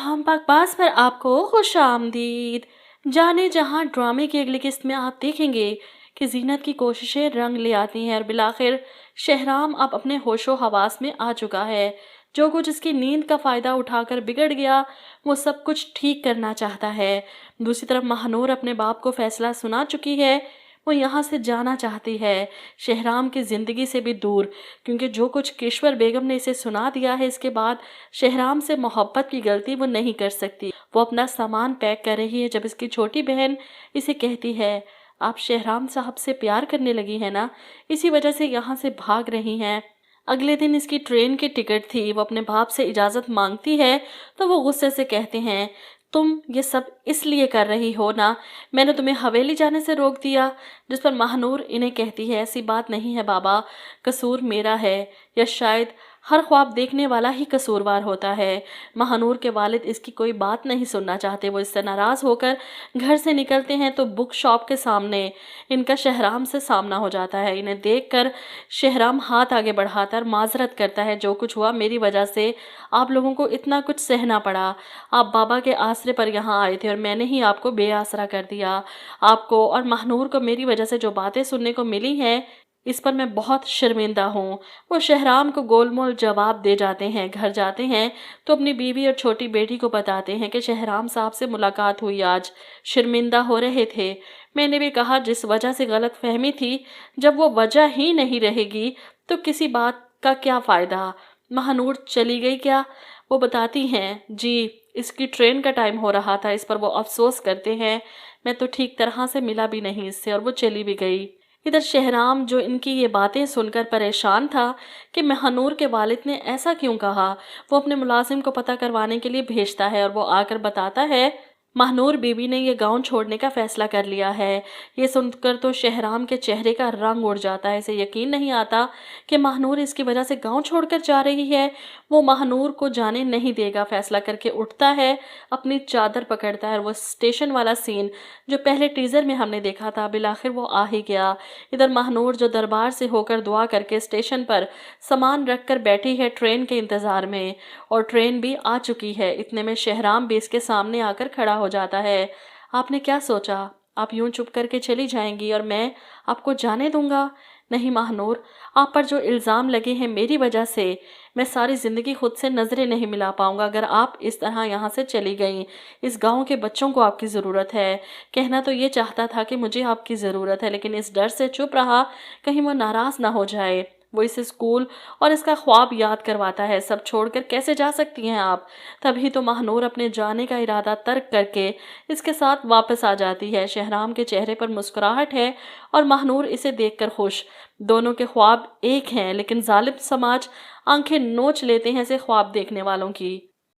हम बकवास पर आपको खुश आमदीद। जाने जहां ड्रामे की अगली किस्त में आप देखेंगे कि जीनत की कोशिशें रंग ले आती हैं और बिलाखिर शहराम अब अपने होशो हवास में आ चुका है। जो कुछ इसकी नींद का फ़ायदा उठाकर बिगड़ गया वो सब कुछ ठीक करना चाहता है। दूसरी तरफ महानूर अपने बाप को फैसला सुना चुकी है, वो यहाँ से जाना चाहती है, शहराम की ज़िंदगी से भी दूर, क्योंकि जो कुछ केशवर बेगम ने इसे सुना दिया है इसके बाद शहराम से मोहब्बत की गलती वो नहीं कर सकती। वो अपना सामान पैक कर रही है जब इसकी छोटी बहन इसे कहती है, आप शहराम साहब से प्यार करने लगी हैं ना, इसी वजह से यहाँ से भाग रही हैं। अगले दिन इसकी ट्रेन की टिकट थी, वो अपने बाप से इजाज़त मांगती है तो वो गुस्से से कहते हैं, तुम ये सब इसलिए कर रही हो ना, मैंने तुम्हें हवेली जाने से रोक दिया। जिस पर महानूर इन्हें कहती है, ऐसी बात नहीं है बाबा, कसूर मेरा है, या शायद हर ख्वाब देखने वाला ही कसूरवार होता है। महानूर के वालिद इसकी कोई बात नहीं सुनना चाहते। वो इससे नाराज़ होकर घर से निकलते हैं तो बुक शॉप के सामने इनका शहराम से सामना हो जाता है। इन्हें देखकर शहराम हाथ आगे बढ़ाकर माजरत करता है, जो कुछ हुआ मेरी वजह से, आप लोगों को इतना कुछ सहना पड़ा। आप बाबा के आसरे पर यहाँ आए थे और मैंने ही आपको बेआसरा कर दिया। आपको और महानूर को मेरी वजह से जो बातें सुनने को मिली हैं इस पर मैं बहुत शर्मिंदा हूँ। वो शहराम को गोलमोल जवाब दे जाते हैं। घर जाते हैं तो अपनी बीवी और छोटी बेटी को बताते हैं कि शहराम साहब से मुलाकात हुई आज, शर्मिंदा हो रहे थे। मैंने भी कहा जिस वजह से गलत फहमी थी, जब वो वजह ही नहीं रहेगी तो किसी बात का क्या फ़ायदा। महानूर चली गई क्या? वो बताती हैं, जी इसकी ट्रेन का टाइम हो रहा था। इस पर वो अफसोस करते हैं, मैं तो ठीक तरह से मिला भी नहीं इससे, और वो चली भी गई। इधर शहराम जो इनकी ये बातें सुनकर परेशान था कि महानूर के वालिद ने ऐसा क्यों कहा, वो अपने मुलाजिम को पता करवाने के लिए भेजता है और वो आकर बताता है, महानूर बीबी ने ये गांव छोड़ने का फैसला कर लिया है। ये सुनकर तो शहराम के चेहरे का रंग उड़ जाता है। इसे यकीन नहीं आता कि महानूर इसकी वजह से गांव छोड़कर जा रही है। वो महानूर को जाने नहीं देगा, फैसला करके उठता है, अपनी चादर पकड़ता है और वो स्टेशन वाला सीन जो पहले टीज़र में हमने देखा था बिलाखिर वो आ ही गया। इधर महानूर जो दरबार से होकर दुआ करके स्टेशन पर सामान रख कर बैठी है ट्रेन के इंतज़ार में, और ट्रेन भी आ चुकी है। इतने में शहराम भी इसके सामने आकर खड़ा हो जाता है। आपने क्या सोचा, आप यूं चुप करके चली जाएंगी और मैं आपको जाने दूंगा? नहीं महानूर, आप पर जो इल्ज़ाम लगे हैं मेरी वजह से, मैं सारी ज़िंदगी खुद से नज़रें नहीं मिला पाऊंगा अगर आप इस तरह यहाँ से चली गईं। इस गांव के बच्चों को आपकी ज़रूरत है। कहना तो ये चाहता था कि मुझे आपकी ज़रूरत है, लेकिन इस डर से चुप रहा कहीं वो नाराज़ ना हो जाए। वो इसे स्कूल और इसका ख्वाब याद करवाता है। सब छोड़कर कैसे जा सकती हैं आप? तभी तो महानूर अपने जाने का इरादा तर्क करके इसके साथ वापस आ जाती है। शहराम के चेहरे पर मुस्कुराहट है और महानूर इसे देखकर खुश। दोनों के ख्वाब एक हैं, लेकिन जालिम समाज आंखें नोच लेते हैं ऐसे ख्वाब देखने वालों की।